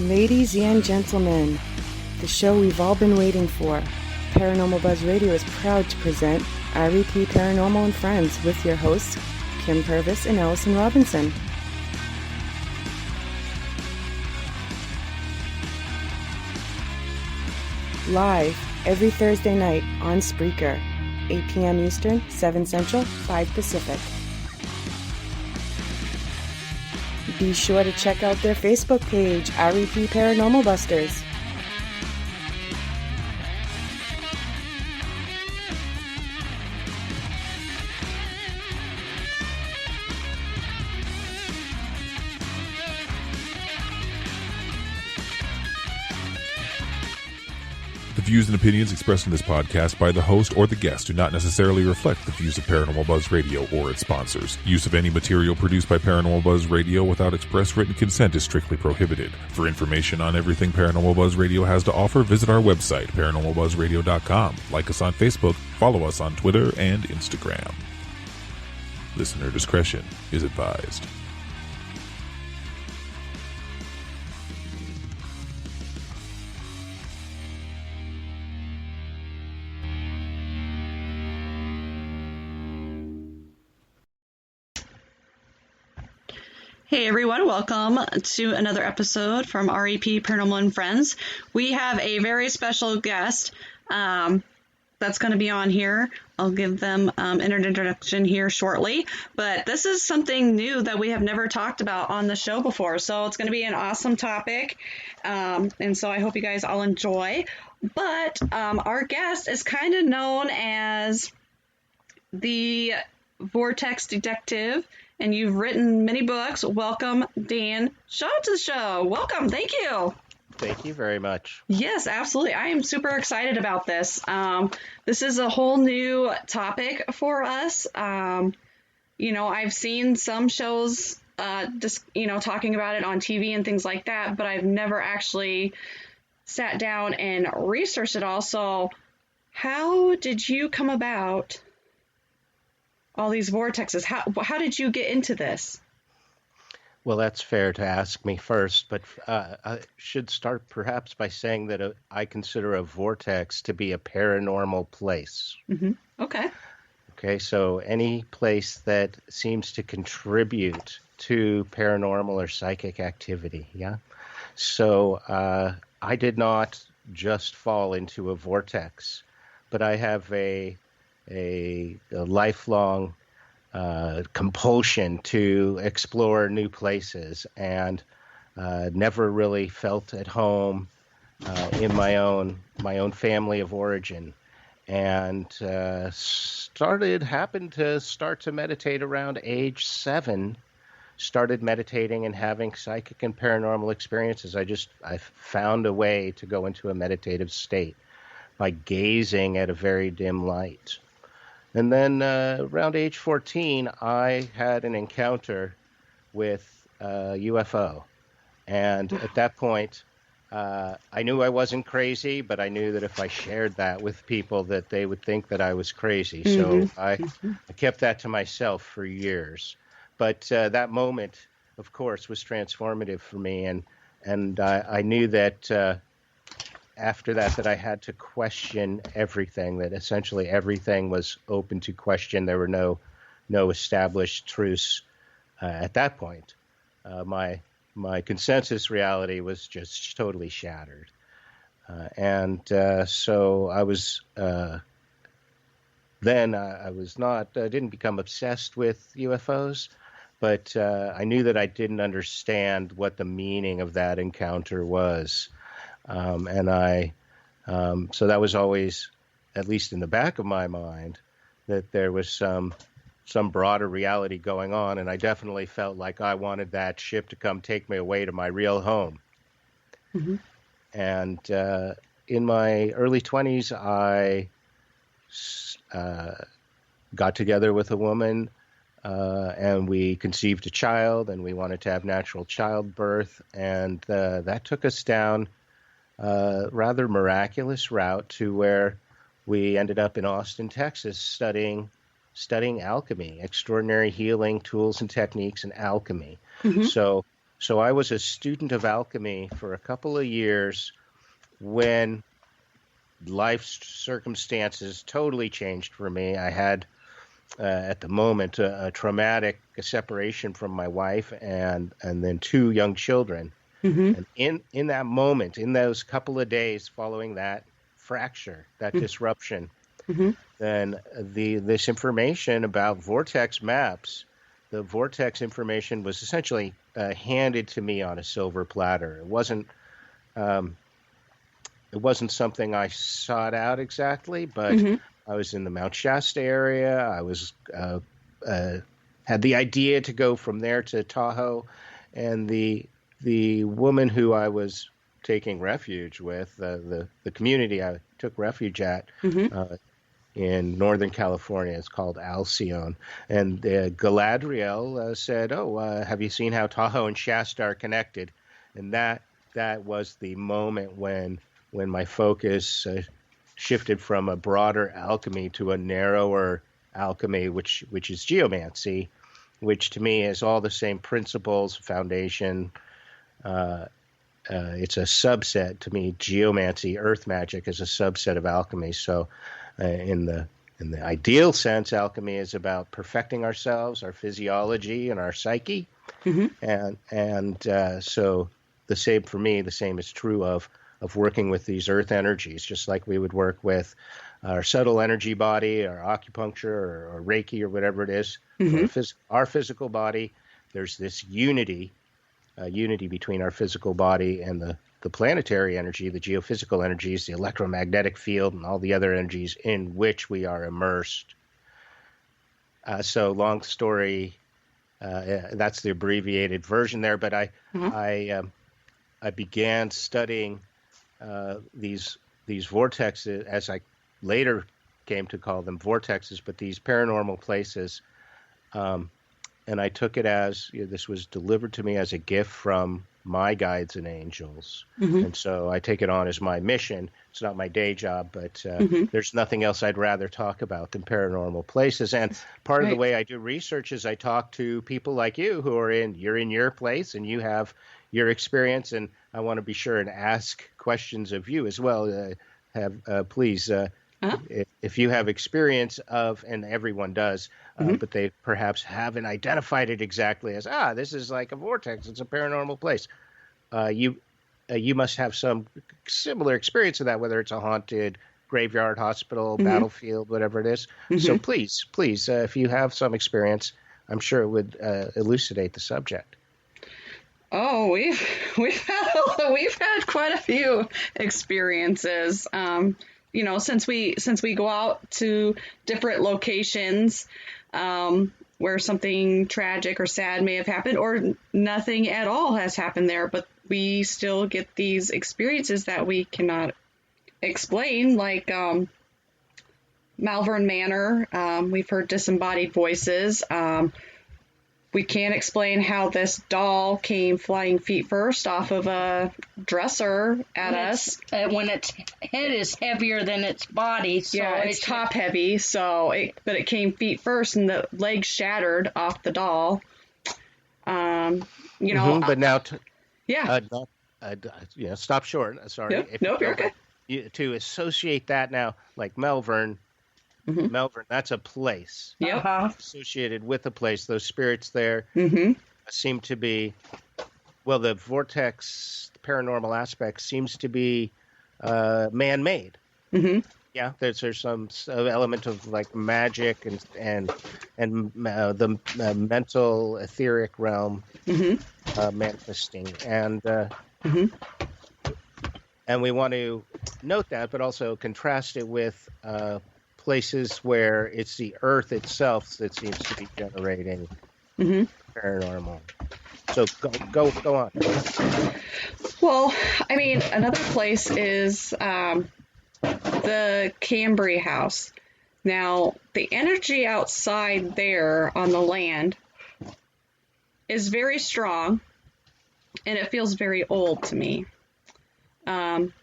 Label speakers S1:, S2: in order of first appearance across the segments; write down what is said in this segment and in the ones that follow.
S1: Ladies and gentlemen, the show we've all been waiting for, Paranormal Buzz Radio is proud to present REP Paranormal and Friends with your hosts, Kim Purvis and Allison Robinson. Live every Thursday night on Spreaker, 8 p.m. Eastern, 7 Central, 5 Pacific. Be sure to check out their Facebook page, REP Paranormal Busters.
S2: The views and opinions expressed in this podcast by the host or the guest do not necessarily reflect the views of Paranormal Buzz Radio or its sponsors. Use of any material produced by Paranormal Buzz Radio without express written consent is strictly prohibited. For information on everything Paranormal Buzz Radio has to offer, visit our website, paranormalbuzzradio.com. Like us on Facebook, follow us on Twitter and Instagram. Listener discretion is advised.
S3: Hey everyone, welcome to another episode from REP Paranormal and Friends. We have a very special guest that's going to be on here. I'll give them an introduction here shortly, but this is something new that we have never talked about on the show before, so it's going to be an awesome topic, and so I hope you guys all enjoy. But our guest is kind of known as the vortex detective, and you've written many books. Welcome, Dan Shaw, to the show. Welcome. Thank you.
S4: Thank you very much.
S3: Yes, absolutely. I am super excited about this. This is a whole new topic for us. I've seen some shows talking about it on TV and things like that, but I've never actually sat down and researched it all. So how did you come about all these vortexes? How did you get into this?
S4: Well, that's fair to ask me first, but I should start perhaps by saying that I consider a vortex to be a paranormal place.
S3: Mm-hmm. Okay,
S4: so any place that seems to contribute to paranormal or psychic activity, yeah? So I did not just fall into a vortex, but I have a lifelong compulsion to explore new places, and never really felt at home in my own family of origin, and happened to start to meditate around age 7. Started meditating and having psychic and paranormal experiences. I found a way to go into a meditative state by gazing at a very dim light. And then around age 14, I had an encounter with a UFO. And at that point, I knew I wasn't crazy, but I knew that if I shared that with people that they would think that I was crazy.
S3: Mm-hmm.
S4: So I kept that to myself for years. But that moment, of course, was transformative for me. And I knew that after that I had to question everything, that essentially everything was open to question. There were no established truths at that point. My consensus reality was just totally shattered. So I was then I was not didn't become obsessed with UFOs, but I knew that I didn't understand what the meaning of that encounter was. So that was always, at least in the back of my mind, that there was some broader reality going on, and I definitely felt like I wanted that ship to come take me away to my real home.
S3: Mm-hmm.
S4: And in my early 20s, I got together with a woman, and we conceived a child, and we wanted to have natural childbirth, and that took us down rather miraculous route to where we ended up in Austin, Texas, studying alchemy, extraordinary healing tools and techniques and alchemy.
S3: Mm-hmm.
S4: So So I was a student of alchemy for a couple of years when life circumstances totally changed for me. I had, at the moment, a traumatic separation from my wife and then 2 young children.
S1: Mm-hmm.
S4: And in that moment, in those couple of days following that fracture, that disruption,
S1: Mm-hmm.
S4: then this information about vortex maps, the vortex information was essentially handed to me on a silver platter. It wasn't something I sought out exactly, but
S1: Mm-hmm.
S4: I was in the Mount Shasta area. I was had the idea to go from there to Tahoe, and the woman who I was taking refuge with, the community I took refuge at,
S1: Mm-hmm.
S4: in Northern California. It's called Alcyone. And Galadriel said, have you seen how Tahoe and Shasta are connected? And that was the moment when my focus shifted from a broader alchemy to a narrower alchemy, which is geomancy, which to me is all the same principles, foundation. It's a subset to me. Geomancy, earth magic, is a subset of alchemy. So in the ideal sense, alchemy is about perfecting ourselves, our physiology, and our psyche.
S1: Mm-hmm.
S4: And so the same for me. The same is true of working with these earth energies, just like we would work with our subtle energy body, or acupuncture, or Reiki, or whatever it is.
S1: Mm-hmm.
S4: For our physical body, there's this unity between our physical body and the planetary energy, the geophysical energies, the electromagnetic field, and all the other energies in which we are immersed. So long story, that's the abbreviated version there, but I began studying these vortexes, as I later came to call them vortexes, but these paranormal places. And I took it as, this was delivered to me as a gift from my guides and angels.
S1: Mm-hmm.
S4: And so I take it on as my mission. It's not my day job, but
S1: Mm-hmm.
S4: there's nothing else I'd rather talk about than paranormal places. And part of the way I do research is I talk to people like you who are you're in your place and you have your experience. And I want to be sure and ask questions of you as well. Please, if you have experience of, and everyone does, but they perhaps haven't identified it exactly as, this is like a vortex, it's a paranormal place. You must have some similar experience of that, whether it's a haunted graveyard, hospital, battlefield, whatever it is. So please, if you have some experience, I'm sure it would elucidate the subject.
S3: Oh, we've had quite a few experiences. Since we go out to different locations where something tragic or sad may have happened, or nothing at all has happened there, but we still get these experiences that we cannot explain, like Malvern Manor. We've heard disembodied voices. We can't explain how this doll came flying feet first off of a dresser at us.
S5: When its head is heavier than its body. So
S3: yeah, it's top heavy, but it came feet first and the legs shattered off the doll. But
S4: now,
S3: yeah.
S4: Stop short. Sorry.
S3: Nope, you're okay.
S4: To associate that now, like Malvern, that's a place.
S3: Yeah.
S4: Associated with a place. Those spirits there seem to be, the vortex, the paranormal aspect seems to be man-made.
S3: Mm-hmm.
S4: Yeah, there's some element of like magic and the mental etheric realm manifesting, and we want to note that, but also contrast it with places where it's the earth itself that seems to be generating paranormal. So go on.
S3: Well, I mean, another place is the Cambry House. Now, the energy outside there on the land is very strong, and it feels very old to me.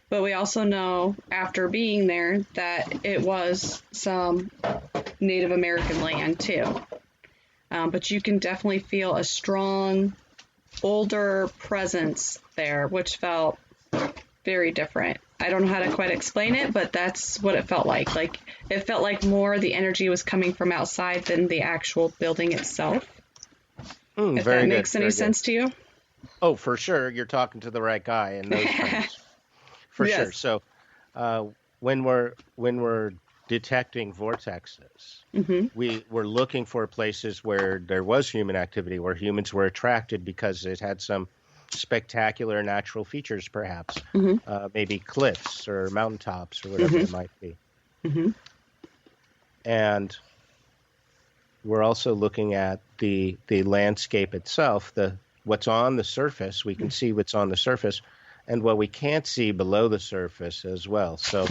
S3: But we also know, after being there, that it was some Native American land, too. But you can definitely feel a strong older presence there, which felt very different. I don't know how to quite explain it, but that's what it felt like. Like, it felt like more the energy was coming from outside than the actual building itself. If
S4: Very
S3: that
S4: good,
S3: makes any
S4: very
S3: sense to you.
S4: Oh, for sure. You're talking to the right guy in those terms. For sure.
S3: Yes.
S4: So when we're detecting vortexes, we're looking for places where there was human activity, where humans were attracted because it had some spectacular natural features, perhaps, maybe cliffs or mountaintops or whatever it might be. And we're also looking at the landscape itself, what's on the surface. We can see what's on the surface, and what we can't see below the surface as well. So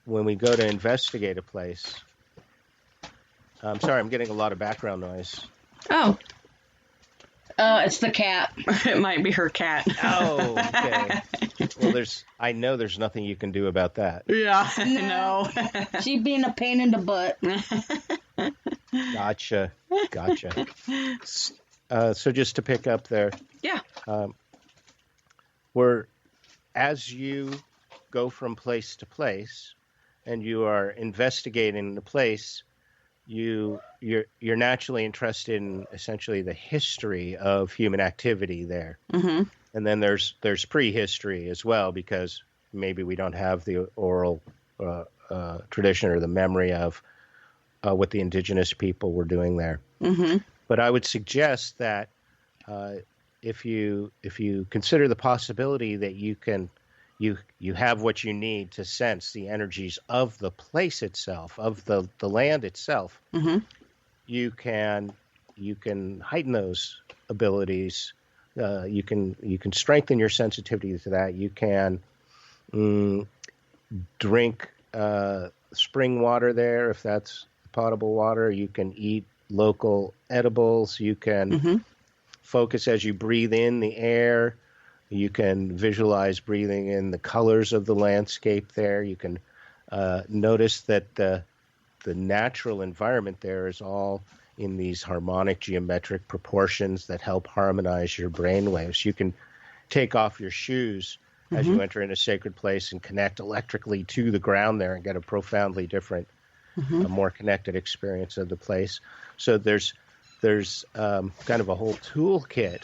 S4: when we go to investigate a place, I'm sorry, I'm getting a lot of background noise.
S3: Oh,
S5: It's the cat.
S3: it might be her cat.
S4: Oh, okay. Well, I know there's nothing you can do about that.
S3: Yeah, no.
S5: She being a pain in the butt.
S4: Gotcha. So just to pick up there,
S3: Yeah.
S4: as you go from place to place and you are investigating the place, you're naturally interested in essentially the history of human activity there. And then there's prehistory as well, because maybe we don't have the oral tradition or the memory of what the indigenous people were doing there. But I would suggest that if you consider the possibility that you have what you need to sense the energies of the place itself, of the land itself, you can heighten those abilities. You can strengthen your sensitivity to that. You can drink spring water there if that's potable water. You can eat local edibles. You can focus as you breathe in the air. You can visualize breathing in the colors of the landscape there. You can notice that the natural environment there is all in these harmonic geometric proportions that help harmonize your brain waves. You can take off your shoes as you enter in a sacred place and connect electrically to the ground there and get a profoundly different, a more connected experience of the place. So there's kind of a whole toolkit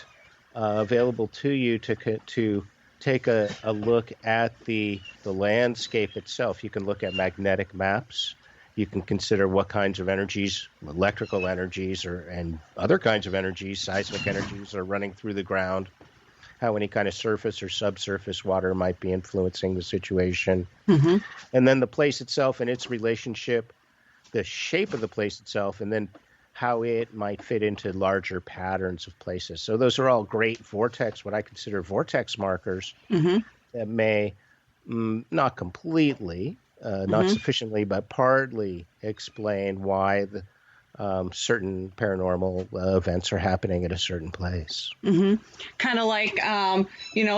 S4: available to you to take a look at the landscape itself. You can look at magnetic maps. You can consider what kinds of energies, electrical energies and other kinds of energies, seismic energies, are running through the ground, how any kind of surface or subsurface water might be influencing the situation. And then the place itself and its relationship, the shape of the place itself, and then how it might fit into larger patterns of places. So those are all great vortex, what I consider vortex markers that may not completely, not sufficiently, but partly explain why the certain paranormal events are happening at a certain place.
S3: Kind of like,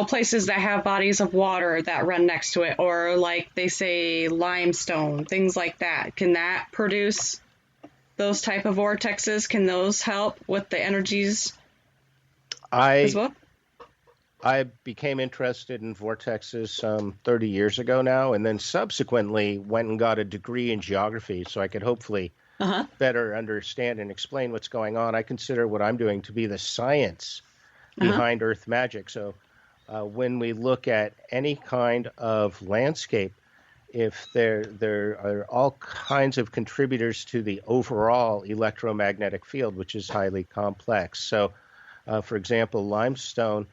S3: places that have bodies of water that run next to it, or like they say limestone, things like that. Can that produce those type of vortexes? Can those help with the energies as well?
S4: I became interested in vortexes some 30 years ago now, and then subsequently went and got a degree in geography so I could hopefully better understand and explain what's going on. I consider what I'm doing to be the science behind Earth magic. So when we look at any kind of landscape, if there are all kinds of contributors to the overall electromagnetic field, which is highly complex. So, for example, limestone,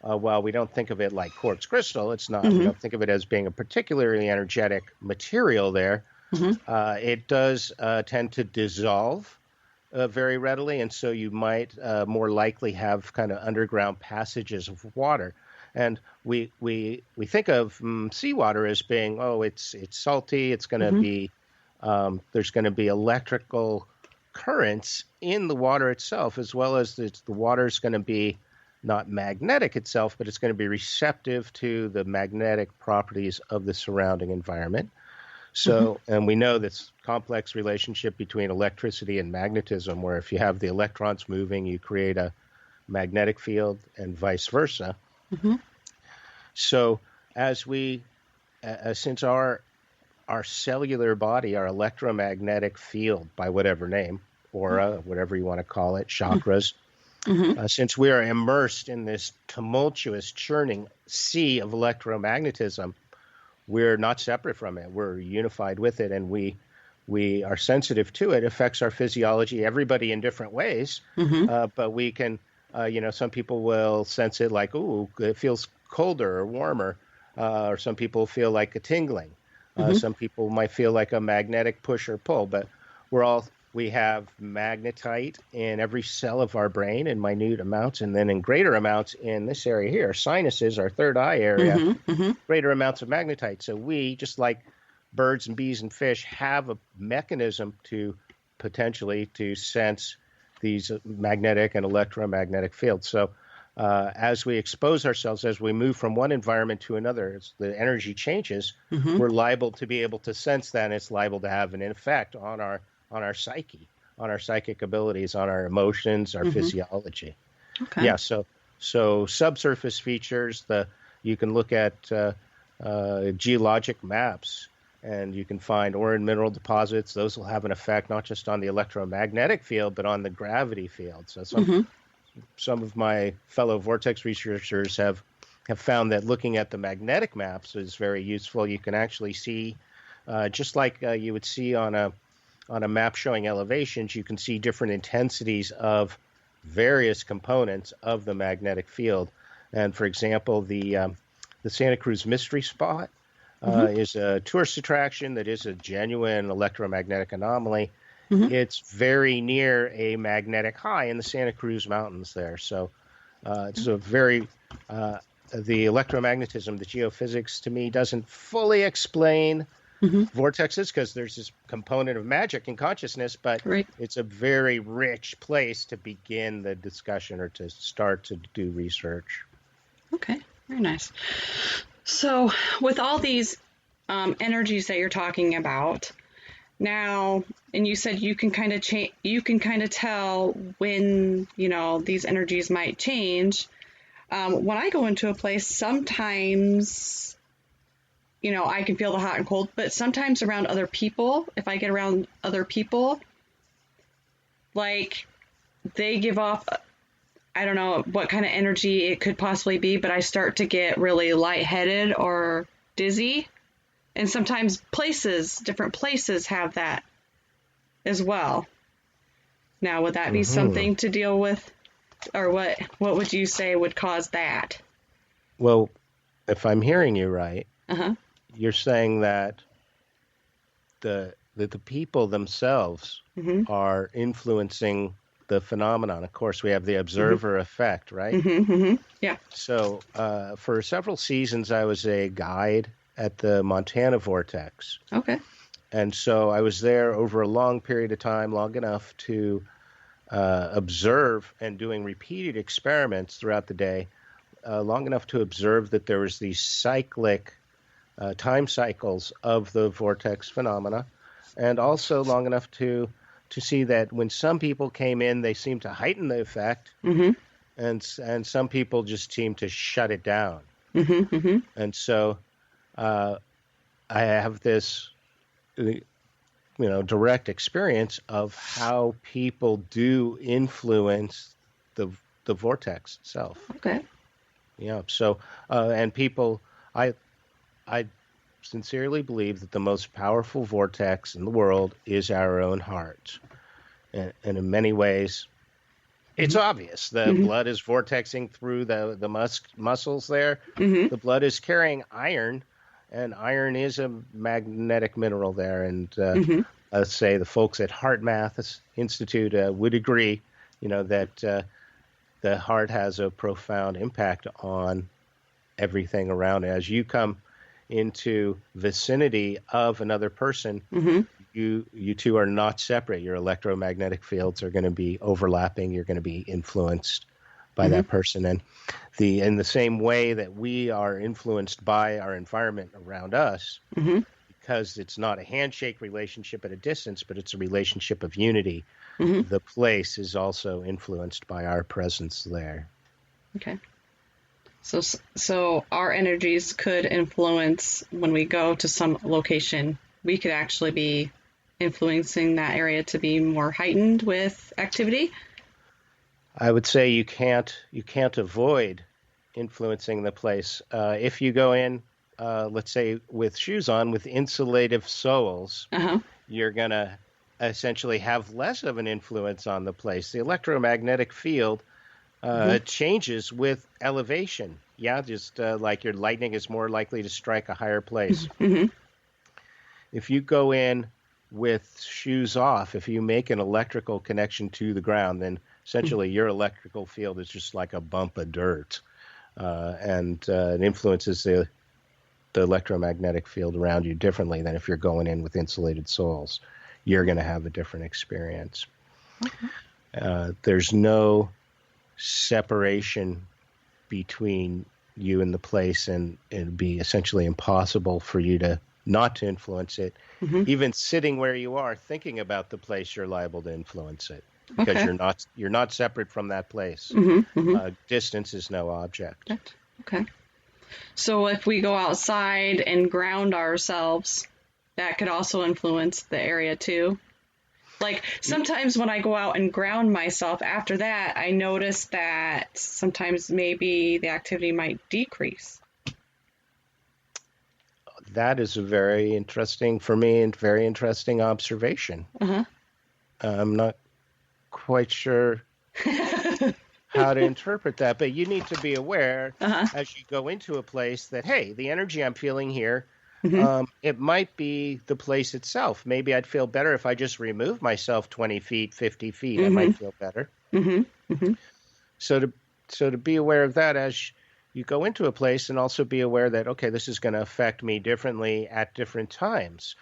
S4: while we don't think of it like quartz crystal, it's not. We don't think of it as being a particularly energetic material there. It does tend to dissolve very readily, and so you might more likely have kind of underground passages of water. And we think of seawater as being, it's salty. It's going to be there's going to be electrical currents in the water itself, as well as the water is going to be not magnetic itself, but it's going to be receptive to the magnetic properties of the surrounding environment. So, and we know this complex relationship between electricity and magnetism, where if you have the electrons moving, you create a magnetic field and vice versa.
S3: Mm-hmm.
S4: So as since our cellular body, our electromagnetic field, by whatever name, aura, whatever you want to call it, chakras,
S3: Mm-hmm.
S4: since we are immersed in this tumultuous, churning sea of electromagnetism, we're not separate from it. We're unified with it, and we are sensitive to it. It affects our physiology, everybody in different ways,
S3: Mm-hmm.
S4: but we can, some people will sense it like, ooh, it feels colder or warmer, or some people feel like a tingling.
S3: Mm-hmm.
S4: Some people might feel like a magnetic push or pull, but we have magnetite in every cell of our brain in minute amounts, and then in greater amounts in this area here, sinuses, our third eye area,
S3: Mm-hmm. Mm-hmm.
S4: greater amounts of magnetite. So we, just like birds and bees and fish, have a mechanism to potentially to sense these magnetic and electromagnetic fields. So as we expose ourselves, as we move from one environment to another, as the energy changes,
S3: Mm-hmm.
S4: we're liable to be able to sense that, and it's liable to have an effect on our psyche, on our psychic abilities, on our emotions, our
S3: Mm-hmm.
S4: physiology.
S3: Okay.
S4: Yeah. So subsurface features. You can look at geologic maps, and you can find ore and mineral deposits. Those will have an effect not just on the electromagnetic field, but on the gravity field. So
S3: Mm-hmm.
S4: some of my fellow vortex researchers have found that looking at the magnetic maps is very useful. You can actually see, just like you would see on a map showing elevations, you can see different intensities of various components of the magnetic field. And for example, the Santa Cruz Mystery Spot
S3: Mm-hmm.
S4: is a tourist attraction that is a genuine electromagnetic anomaly.
S3: Mm-hmm.
S4: It's very near a magnetic high in the Santa Cruz Mountains there. So it's a very, the electromagnetism, the geophysics, to me, doesn't fully explain
S3: Mm-hmm.
S4: vortexes, because there's this component of magic and consciousness, but
S3: Right.
S4: it's a very rich place to begin the discussion or to start to do research.
S3: Okay. Very nice. So, with all these energies that you're talking about now, and you said you can kind of you can kind of tell when these energies might change. When I go into a place, sometimes I can feel the hot and cold, but sometimes around other people, if I get around other people, like they give off, I don't know what kind of energy it could possibly be, but I start to get really lightheaded or dizzy. And sometimes different places have that as well. Now, would that be something to deal with? Or what would you say would cause that?
S4: Well, if I'm hearing you right,
S3: Uh-huh.
S4: you're saying that the people themselves
S3: Mm-hmm.
S4: are influencing the phenomenon. Of course, we have the observer effect, right?
S3: Mm-hmm. Mm-hmm. Yeah.
S4: So for several seasons, I was a guide at the Montana Vortex.
S3: Okay.
S4: And so I was there over a long period of time, long enough to observe, and doing repeated experiments throughout the day, long enough to observe that there was these cyclic time cycles of the vortex phenomena, and also long enough to see that when some people came in, they seemed to heighten the effect,
S3: Mm-hmm.
S4: and some people just seemed to shut it down.
S3: Mm-hmm. Mm-hmm.
S4: And so I have this direct experience of how people do influence the vortex itself.
S3: Okay.
S4: Yeah. So and people, I sincerely believe that the most powerful vortex in the world is our own heart, and in many ways, it's obvious. The
S3: Mm-hmm.
S4: blood is vortexing through the muscles there.
S3: Mm-hmm.
S4: The blood is carrying iron, and iron is a magnetic mineral there. And
S3: Mm-hmm.
S4: let's say the folks at Heart Math Institute would agree, that the heart has a profound impact on everything around it. As you come into vicinity of another person,
S3: Mm-hmm.
S4: you two are not separate. Your electromagnetic fields are going to be overlapping. You're going to be influenced by that person, and in the same way that we are influenced by our environment around us,
S3: Mm-hmm.
S4: because it's not a handshake relationship at a distance, but it's a relationship of unity.
S3: Mm-hmm.
S4: The place is also influenced by our presence there.
S3: Okay. So our energies could influence when we go to some location. We could actually be influencing that area to be more heightened with activity.
S4: I would say you can't avoid influencing the place. If you go in, let's say with shoes on, with insulative soles, you're going to essentially have less of an influence on the place. The electromagnetic field changes with elevation. Yeah, just like your lightning is more likely to strike a higher place.
S3: Mm-hmm.
S4: If you go in with shoes off, if you make an electrical connection to the ground, then essentially your electrical field is just like a bump of dirt, and it influences the electromagnetic field around you differently than if you're going in with insulated soles. You're going to have a different experience.
S3: Okay.
S4: There's no separation between you and the place, and it'd be essentially impossible for you to not to influence it.
S3: Mm-hmm.
S4: Even sitting where you are, thinking about the place, you're liable to influence it because you're not separate from that place.
S3: Mm-hmm. Mm-hmm.
S4: Distance is no object.
S3: Okay. So if we go outside and ground ourselves, that could also influence the area too. Like sometimes when I go out and ground myself, after that, I notice that sometimes maybe the activity might decrease.
S4: That is a very interesting, for me, and very interesting observation.
S3: Uh-huh.
S4: I'm not quite sure how to interpret that, but you need to be aware as you go into a place that, hey, the energy I'm feeling here, it might be the place itself. Maybe I'd feel better if I just remove myself 20 feet, 50 feet. I might feel better. So to be aware of that as you go into a place, and also be aware that, okay, this is going to affect me differently at different times.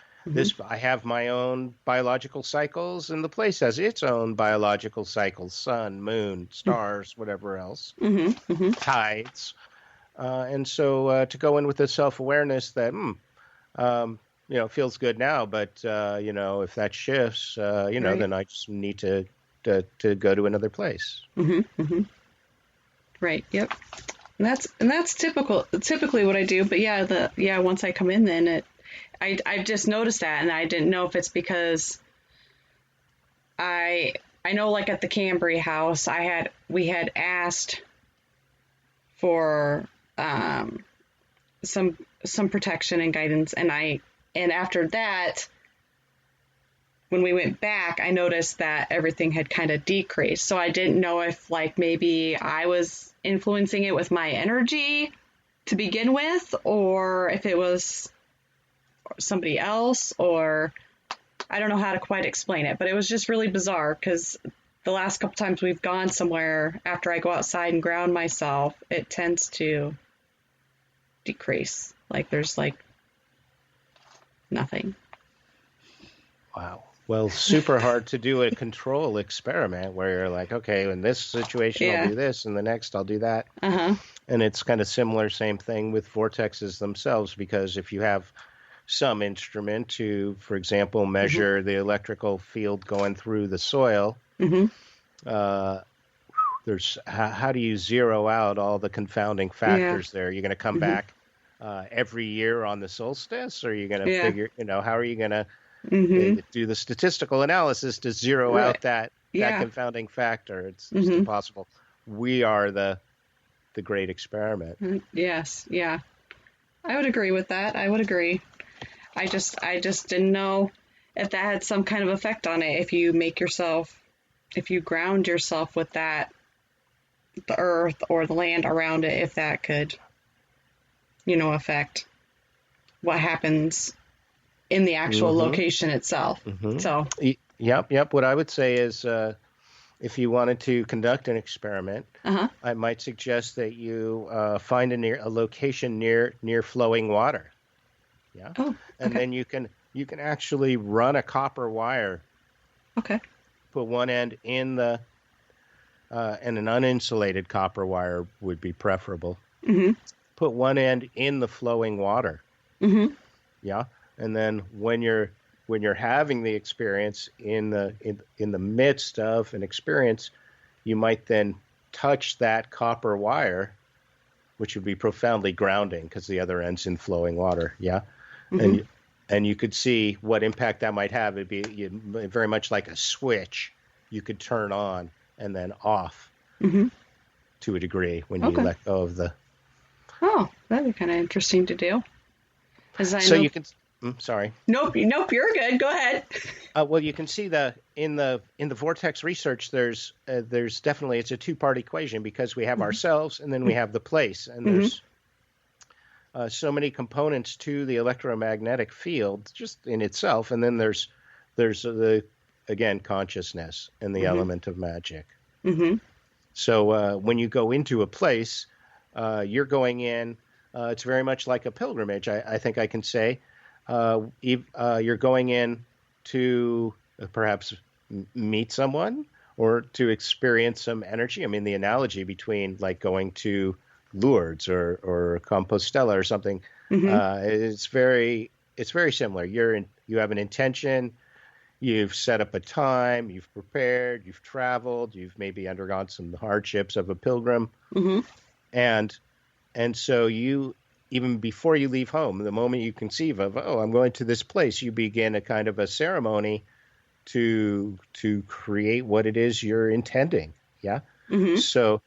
S4: I have my own biological cycles, and the place has its own biological cycles: sun, moon, stars, whatever else, tides. And so to go in with the self-awareness that, feels good now, but, if that shifts,
S3: Right.
S4: then I just need to go to another place.
S3: Right. Yep. And that's typically what I do. But once I come in, then I've just noticed that, and I didn't know if it's because I know, like at the Cambry house, we had asked for some protection and guidance, and after that, when we went back, I noticed that everything had kind of decreased. So I didn't know if like maybe I was influencing it with my energy to begin with, or if it was somebody else, or I don't know how to quite explain it, but it was just really bizarre because the last couple times we've gone somewhere, after I go outside and ground myself, it tends to decrease. Like there's like nothing.
S4: Wow. Well, super hard to do a control experiment where you're like, okay, in this situation, I'll do this, and the next I'll do that. And it's kind of similar, same thing with vortexes themselves, because if you have some instrument to, for example, measure the electrical field going through the soil, there's how do you zero out all the confounding factors there? You're going to come back every year on the solstice, or are you going to figure, how are you going to do the statistical analysis to zero out that confounding factor? It's impossible. We are the great experiment.
S3: Yes, yeah. I would agree with that. I would agree. I just didn't know if that had some kind of effect on it. If you ground yourself with that, the earth or the land around it, if that could, affect what happens in the actual location itself. So,
S4: yep. What I would say is, if you wanted to conduct an experiment, I might suggest that you find a location near flowing water. Yeah.
S3: Oh, okay.
S4: And then you can actually run a copper wire.
S3: Okay.
S4: Put one end in the and an uninsulated copper wire would be preferable. Put one end in the flowing water. Yeah. And then when you're having the experience in the midst of an experience, you might then touch that copper wire, which would be profoundly grounding because the other end's in flowing water. Yeah.
S3: Mm-hmm.
S4: And you could see what impact that might have. It'd be very much like a switch you could turn on and then off
S3: Mm-hmm.
S4: to a degree when
S3: Okay.
S4: you let go of the.
S3: Oh, that'd be kind of interesting to do. As I
S4: So
S3: know.
S4: you can. Sorry.
S3: Nope, you're good. Go ahead.
S4: Well, you can see in the vortex research, there's definitely, it's a two-part equation because we have ourselves and then we have the place, and there's so many components to the electromagnetic field just in itself, and then there's the again consciousness and the element of magic.
S3: Mm-hmm.
S4: So when you go into a place, you're going in. It's very much like a pilgrimage. I think I can say. You're going in to perhaps meet someone or to experience some energy. I mean, the analogy between like going to Lourdes or Compostela or something, it's very similar. You have an intention, you've set up a time, you've prepared, you've traveled, you've maybe undergone some hardships of a pilgrim, and so you. Even before you leave home, the moment you conceive of, I'm going to this place, you begin a kind of a ceremony to create what it is you're intending. Yeah.
S3: Mm-hmm.
S4: So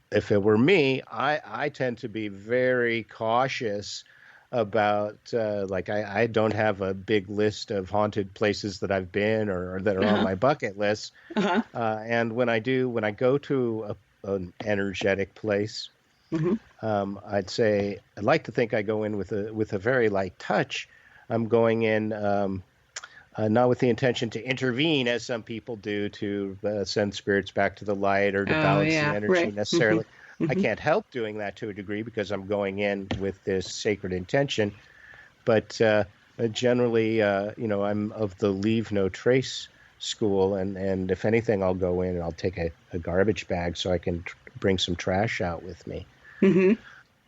S4: if it were me, I tend to be very cautious about like I don't have a big list of haunted places that I've been or that are on my bucket list. And when I go to an energetic place. I'd like to think I go in with a very light touch. I'm going in not with the intention to intervene, as some people do, to send spirits back to the light or to balance the energy necessarily. I can't help doing that to a degree because I'm going in with this sacred intention. But generally, I'm of the leave no trace school, and if anything, I'll go in and I'll take a garbage bag so I can bring some trash out with me.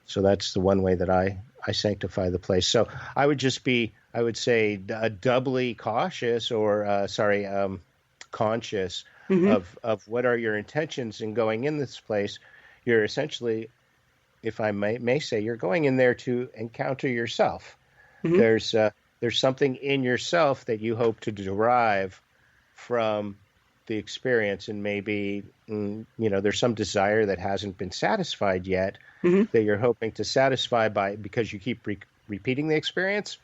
S4: So that's the one way that I sanctify the place. So I would say doubly cautious or conscious of what are your intentions in going in this place. You're essentially, if I may say, you're going in there to encounter yourself. There's something in yourself that you hope to derive from the experience, and maybe there's some desire that hasn't been satisfied yet that you're hoping to satisfy because you keep repeating the experience.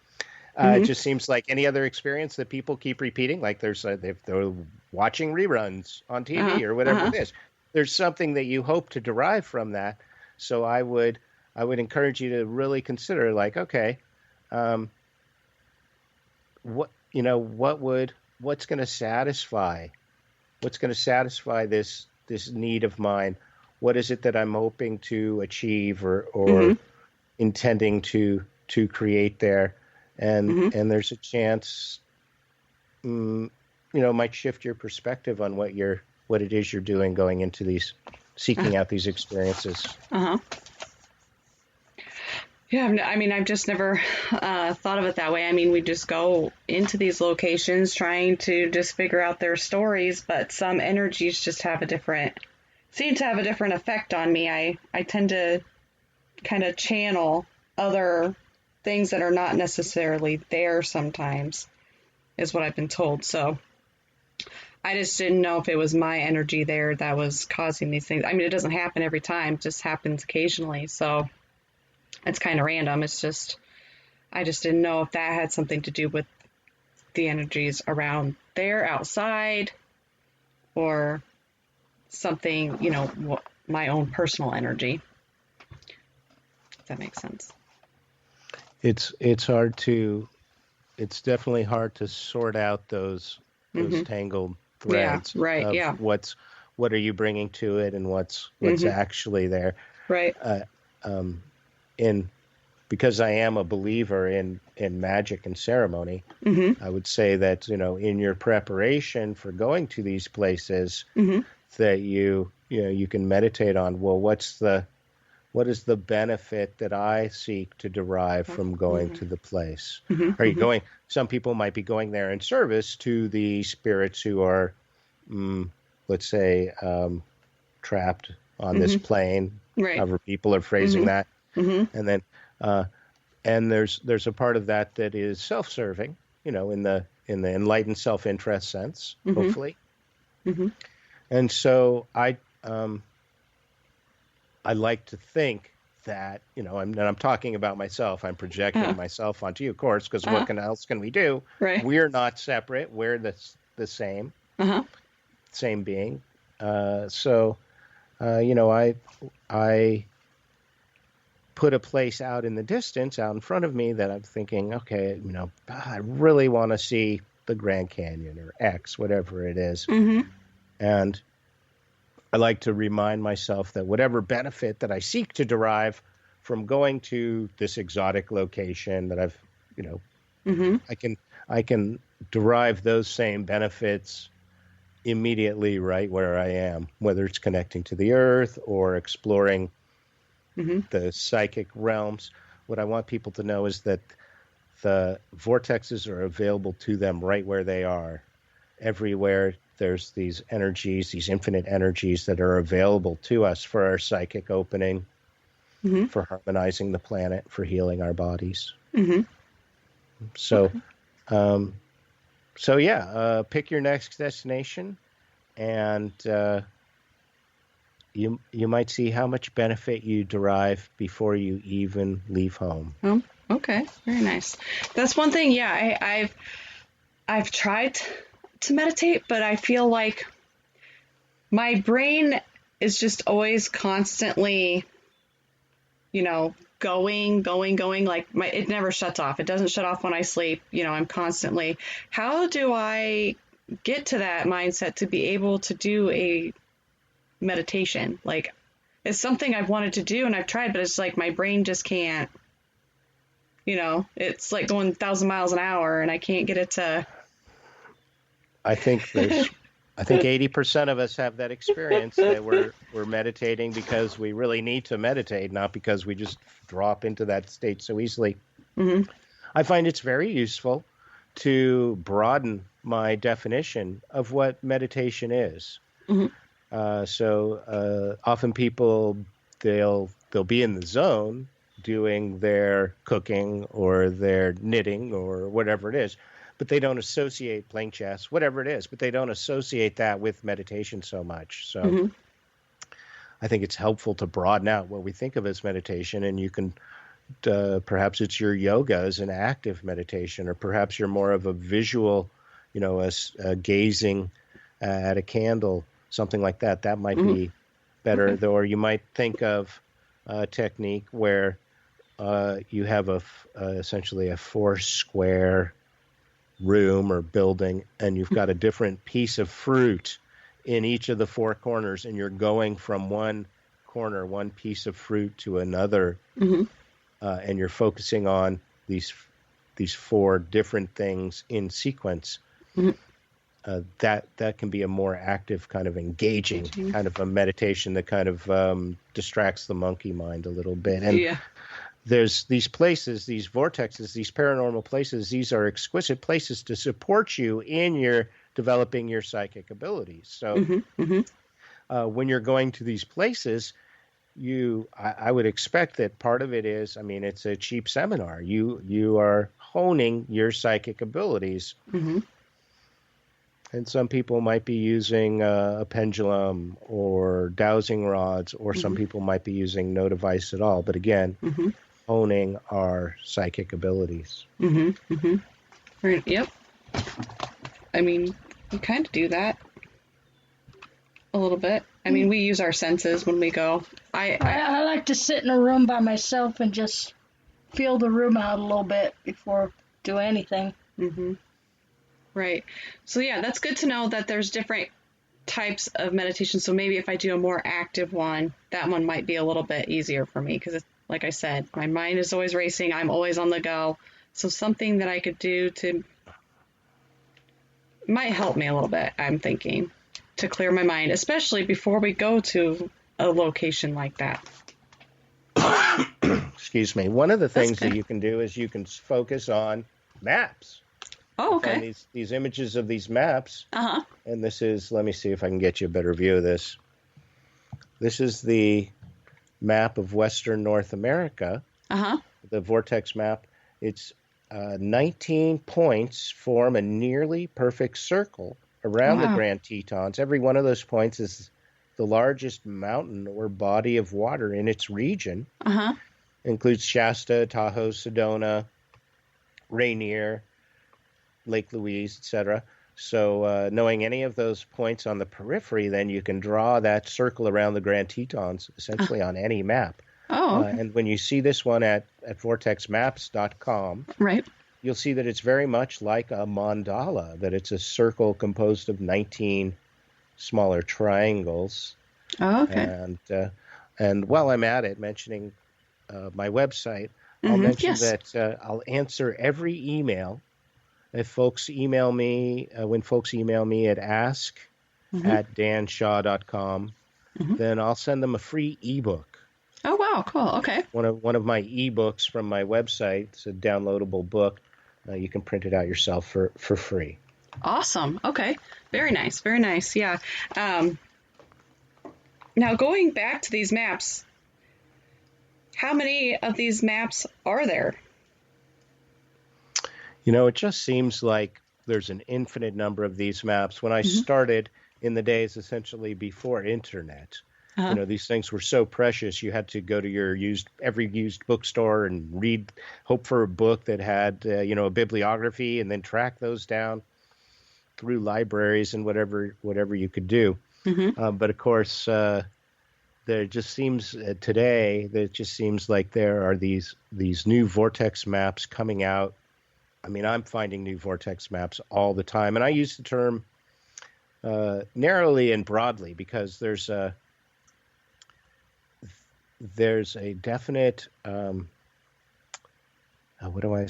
S4: It just seems like any other experience that people keep repeating, like they're watching reruns on TV or whatever it is. There's something that you hope to derive from that. So I would encourage you to really consider, like, okay, what's going to satisfy this need of mine? What is it that I'm hoping to achieve or intending to create there? And there's a chance, might shift your perspective on what it is you're doing going into these, seeking out these experiences.
S3: Yeah, I mean, I've just never thought of it that way. I mean, we just go into these locations trying to just figure out their stories, but some energies just seem to have a different effect on me. I tend to kind of channel other things that are not necessarily there sometimes, is what I've been told. So I just didn't know if it was my energy there that was causing these things. I mean, it doesn't happen every time, it just happens occasionally. So it's kind of random. It's just, I just didn't know if that had something to do with the energies around there, outside, or something, my own personal energy. If that makes sense.
S4: It's definitely hard to sort out those tangled threads.
S3: Yeah, right.
S4: Of
S3: yeah.
S4: What are you bringing to it, and what's actually there?
S3: Right.
S4: Because I am a believer in magic and ceremony, I would say that in your preparation for going to these places, that you can meditate on, well, what's the what is the benefit that I seek to derive from going to the place? Are you going? Some people might be going there in service to the spirits who are, let's say, trapped on this plane.
S3: Right.
S4: However, people are phrasing that, and then and there's a part of that that is self-serving, in the enlightened self-interest sense, hopefully. And so I like to think that, I'm talking about myself. I'm projecting myself onto you, of course, because what else can we do?
S3: Right.
S4: We're not separate. We're the same, same being. So I put a place out in the distance, out in front of me, that I'm thinking, okay, I really want to see the Grand Canyon or X, whatever it is. And I like to remind myself that whatever benefit that I seek to derive from going to this exotic location that I've, I can derive those same benefits immediately right where I am, whether it's connecting to the earth or exploring the psychic realms. What I want people to know is that the vortexes are available to them right where they are. Everywhere there's these energies, these infinite energies that are available to us for our psychic opening, for harmonizing the planet, for healing our bodies. So, pick your next destination, and you might see how much benefit you derive before you even leave home.
S3: Oh, okay, very nice. That's one thing. Yeah, I've tried to meditate, but I feel like my brain is just always constantly, going. Like it never shuts off. It doesn't shut off when I sleep. I'm constantly. How do I get to that mindset to be able to do a meditation? Like, it's something I've wanted to do and I've tried, but it's like my brain just can't. It's like going 1,000 miles an hour, and I can't get it to.
S4: I think 80% of us have that experience, that we're meditating because we really need to meditate, not because we just drop into that state so easily. I find it's very useful to broaden my definition of what meditation is. So often people, they'll be in the zone doing their cooking or their knitting or whatever it is, but they don't associate playing chess, whatever it is, but they don't associate that with meditation so much. So I think it's helpful to broaden out what we think of as meditation, and you can, perhaps it's your yoga as an active meditation, or perhaps you're more of a visual, gazing at a candle, something like that. That might be better, or you might think of a technique where you have essentially a 4-square room or building, and you've got a different piece of fruit in each of the 4 corners, and you're going from one corner, one piece of fruit, to another, and you're focusing on these 4 different things in sequence. That can be a more active, kind of engaging kind of a meditation that kind of distracts the monkey mind a little bit. And there's these places, these vortexes, these paranormal places. These are exquisite places to support you in your developing your psychic abilities. So when you're going to these places, I would expect that part of it is, it's a cheap seminar. You are honing your psychic abilities. And some people might be using a pendulum or dowsing rods, or some people might be using no device at all. But again, honing our psychic abilities.
S3: Right. Yep. We kind of do that a little bit. We use our senses when we go.
S5: I like to sit in a room by myself and just feel the room out a little bit before do anything.
S3: Right. So yeah, that's good to know that there's different types of meditation. So maybe if I do a more active one, that one might be a little bit easier for me, because like I said, my mind is always racing. I'm always on the go. So something that I could do might help me a little bit, I'm thinking, to clear my mind, especially before we go to a location like that.
S4: Excuse me. One of the things
S3: okay.
S4: that you can do is you can focus on maps.
S3: Oh,
S4: Find
S3: okay.
S4: these images of these maps.
S3: Uh-huh.
S4: And this is, let me see if I can get you a better view of this. This is the map of Western North America,
S3: Uh-huh.
S4: the vortex map. It's 19 points form a nearly perfect circle around the
S3: Wow.
S4: Grand Tetons. Every one of those points is the largest mountain or body of water in its region.
S3: Uh-huh.
S4: It includes Shasta, Tahoe, Sedona, Rainier, Lake Louise, etc. So knowing any of those points on the periphery, then you can draw that circle around the Grand Tetons essentially on any map.
S3: Oh, okay.
S4: And when you see this one at vortexmaps.com,
S3: Right.
S4: you'll see that it's very much like a mandala, that it's a circle composed of 19 smaller triangles.
S3: Oh, okay.
S4: And while I'm at it, mentioning my website, I'll mention
S3: Yes.
S4: that I'll answer every email. If folks email me, when folks email me at ask@danshaw.com, then I'll send them a free ebook.
S3: Oh, wow. Cool. Okay.
S4: One of my ebooks from my website. It's a downloadable book. You can print it out yourself for free.
S3: Awesome. Okay. Very nice. Very nice. Yeah. Now, going back to these maps, how many of these maps are there?
S4: You know, it just seems like there's an infinite number of these maps. When I started in the days essentially before internet, you know, these things were so precious. You had to go to your every used bookstore and hope for a book that had, you know, a bibliography, and then track those down through libraries and whatever you could do. But of course, there just seems today, it just seems like there are these new vortex maps coming out. I mean, I'm finding new vortex maps all the time, and I use the term narrowly and broadly because there's a definite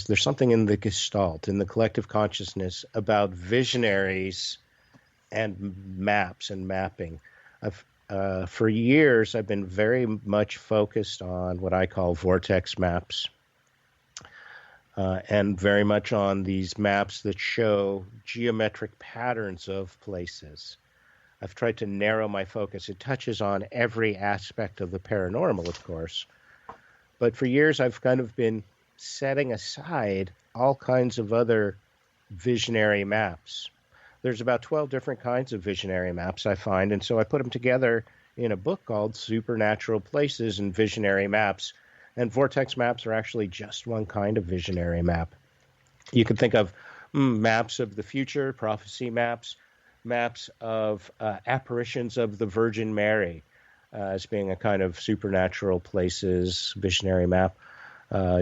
S4: there's something in the gestalt, in the collective consciousness, about visionaries and maps and mapping. For years, I've been very much focused on what I call vortex maps. And very much on these maps that show geometric patterns of places. I've tried to narrow my focus. It touches on every aspect of the paranormal, of course. But for years, I've kind of been setting aside all kinds of other visionary maps. There's about 12 different kinds of visionary maps, I find, and so I put them together in a book called Supernatural Places and Visionary Maps. And vortex maps are actually just one kind of visionary map. You can think of maps of the future, prophecy maps, maps of apparitions of the Virgin Mary as being a kind of supernatural places visionary map,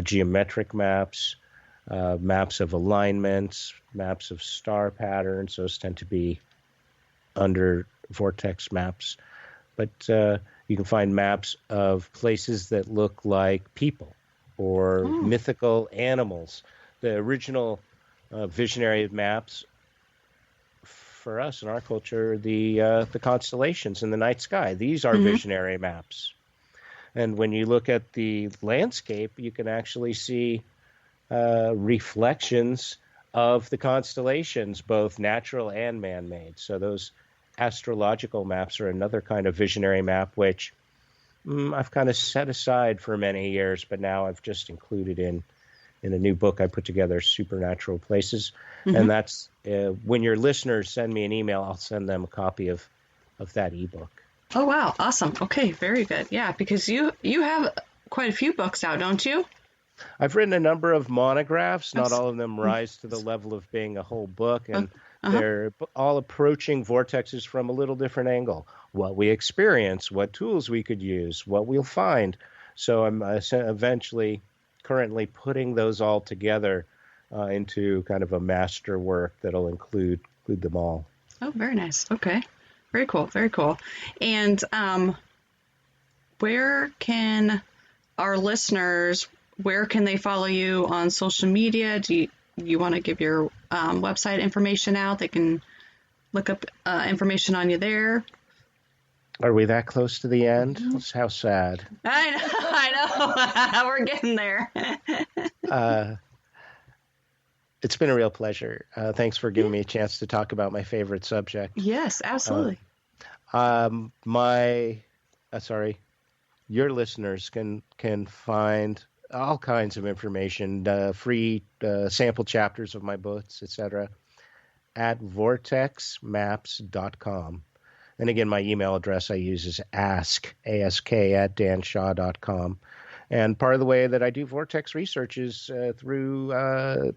S4: geometric maps, maps of alignments, maps of star patterns. Those tend to be under vortex maps. But you can find maps of places that look like people or mythical animals. The original visionary maps for us in our culture, the constellations in the night sky. These are visionary maps. And when you look at the landscape, you can actually see reflections of the constellations, both natural and man-made. So those astrological maps are another kind of visionary map, which I've kind of set aside for many years, but now I've just included in a new book I put together, Supernatural Places. And that's when your listeners send me an email, I'll send them a copy of that ebook.
S3: Oh, wow. Awesome. Okay. Very good. Yeah. Because you have quite a few books out, don't you?
S4: I've written a number of monographs. Not all of them rise to the level of being a whole book, and they're all approaching vortexes from a little different angle. What we experience, what tools we could use, what we'll find. So I'm currently putting those all together into kind of a master work that'll include them all.
S3: Oh, very nice. Okay. Very cool. Very cool. And where can our listeners, where can they follow you on social media? Do you want to give your website information out? They can look up information on you there.
S4: Are we that close to the end? How sad.
S3: I know. We're getting there.
S4: It's been a real pleasure. Thanks for giving me a chance to talk about my favorite subject.
S3: Yes, absolutely.
S4: Your listeners can find all kinds of information, free sample chapters of my books, etc., at vortexmaps.com. And again, my email address I use is ask at danshaw.com. And part of the way that I do vortex research is through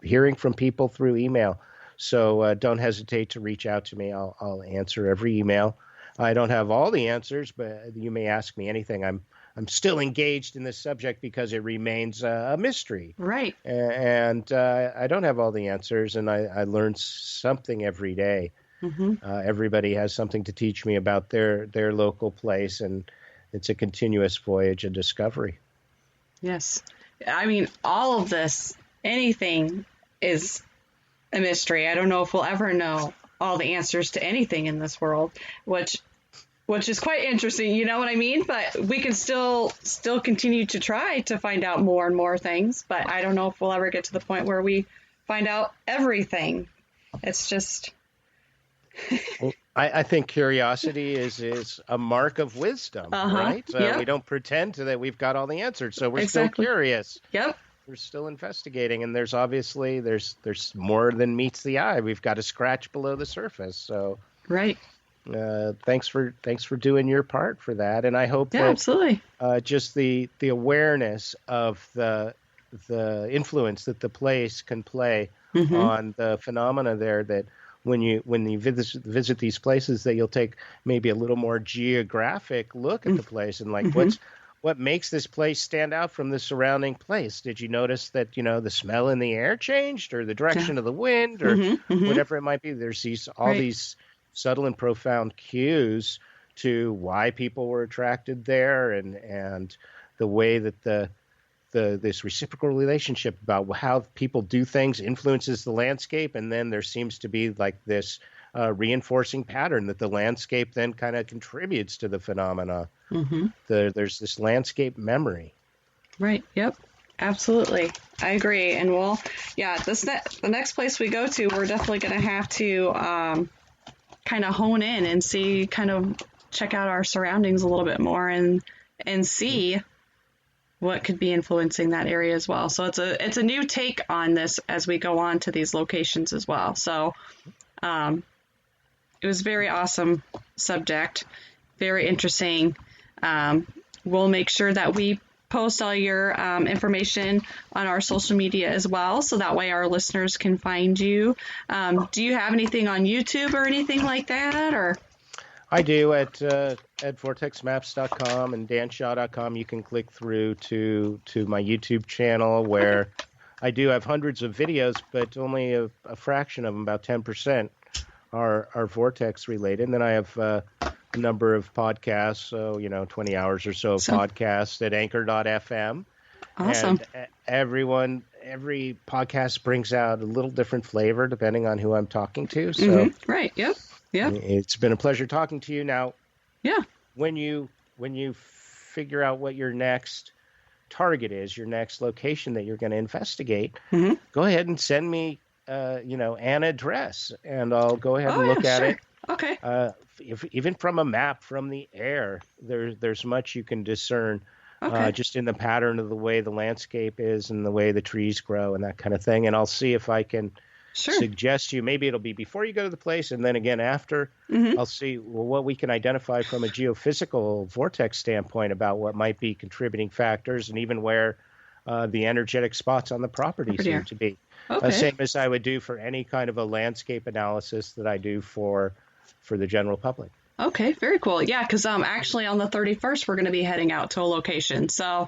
S4: hearing from people through email. So don't hesitate to reach out to me. I'll answer every email. I don't have all the answers, but you may ask me anything. I'm still engaged in this subject because it remains a mystery.
S3: Right.
S4: And I don't have all the answers, and I learn something every day. Mm-hmm. Everybody has something to teach me about their local place, and it's a continuous voyage of discovery.
S3: Yes. I mean, all of this, anything is a mystery. I don't know if we'll ever know all the answers to anything in this world, which is quite interesting, you know what I mean? But we can still continue to try to find out more and more things, but I don't know if we'll ever get to the point where we find out everything. It's just...
S4: Well, I think curiosity is a mark of wisdom, right?
S3: Yep.
S4: We don't pretend that we've got all the answers, so we're
S3: Exactly.
S4: still curious.
S3: Yep.
S4: We're still investigating, and there's obviously there's more than meets the eye. We've got to scratch below the surface. So
S3: Right.
S4: Thanks for doing your part for that, and I hope that
S3: absolutely.
S4: Just the awareness of the influence that the place can play on the phenomena there, that when you visit these places, that you'll take maybe a little more geographic look at the place and what makes this place stand out from the surrounding place. Did you notice that, the smell in the air changed, or the direction of the wind, or whatever it might be? There's these subtle and profound cues to why people were attracted there, and the way that this reciprocal relationship about how people do things influences the landscape, and then there seems to be like this reinforcing pattern that the landscape then kind of contributes to the phenomena. There's this landscape memory.
S3: Right. Yep. Absolutely. I agree. And the next place we go to, we're definitely going to have to kind of hone in and see, kind of check out our surroundings a little bit more and see what could be influencing that area as well. So it's a new take on this as we go on to these locations as well. So it was a very awesome subject, very interesting. We'll make sure that we post all your information on our social media as well, so that way our listeners can find you. Do you have anything on YouTube or anything like that, or?
S4: I do at vortexmaps.com and danshaw.com. You can click through to my YouTube channel, where I do have hundreds of videos, but only a fraction of them, about 10%, are vortex related. And then I have a number of podcasts, so 20 hours or so of podcasts at anchor.fm.
S3: Awesome.
S4: And every podcast brings out a little different flavor depending on who I'm talking to. So
S3: Right. Yep. Yeah.
S4: It's been a pleasure talking to you. Now,
S3: yeah.
S4: When you figure out what your next target is, your next location that you're going to investigate, go ahead and send me, an address, and I'll go ahead and look at it.
S3: Okay.
S4: Even from a map, from the air, there's much you can discern. Just in the pattern of the way the landscape is and the way the trees grow and that kind of thing. And I'll see if I can suggest you. Maybe it'll be before you go to the place, and then again after. I'll see what we can identify from a geophysical vortex standpoint about what might be contributing factors, and even where the energetic spots on the property seem to be. Same as I would do for any kind of a landscape analysis that I do for the general public.
S3: Okay, very cool. Yeah, because actually on the 31st we're going to be heading out to a location, so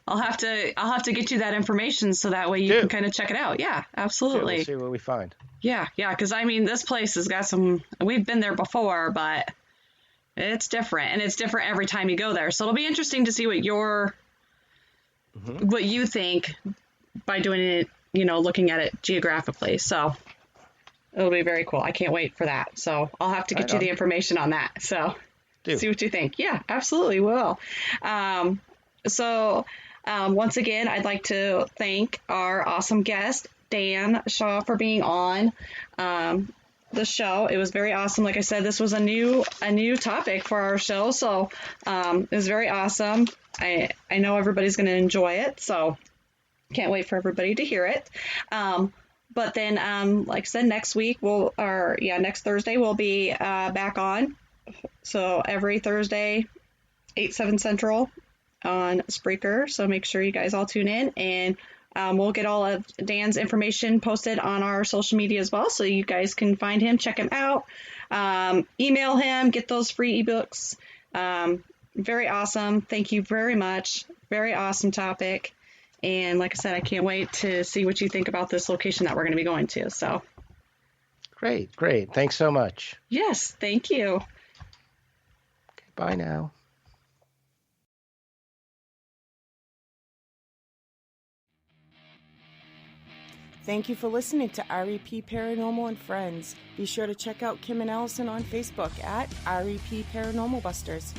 S3: I'll have to get you that information so that way you can kind of check it out. Yeah, absolutely.
S4: We'll see what we find.
S3: Yeah, because I mean this place has got some. We've been there before, but it's different, and it's different every time you go there. So it'll be interesting to see what what you think by doing it. Looking at it geographically. So it'll be very cool. I can't wait for that. So I'll have to get you the information on that. So
S4: Do.
S3: See what you think. Yeah, absolutely will. Once again, I'd like to thank our awesome guest, Dan Shaw, for being on the show. It was very awesome. Like I said, this was a new topic for our show, so it was very awesome. I know everybody's going to enjoy it, so can't wait for everybody to hear it. But then, like I said, next Thursday we'll be back on. So every Thursday, 8-7 Central on Spreaker. So make sure you guys all tune in, and we'll get all of Dan's information posted on our social media as well, so you guys can find him, check him out, email him, get those free ebooks. Very awesome. Thank you very much. Very awesome topic. And like I said, I can't wait to see what you think about this location that we're going to be going to. So
S4: Great. Thanks so much.
S3: yes, thank you.
S4: Okay, bye now.
S1: Thank you for listening to REP Paranormal and Friends. Be sure to check out Kim and Allison on Facebook at REP Paranormal Busters.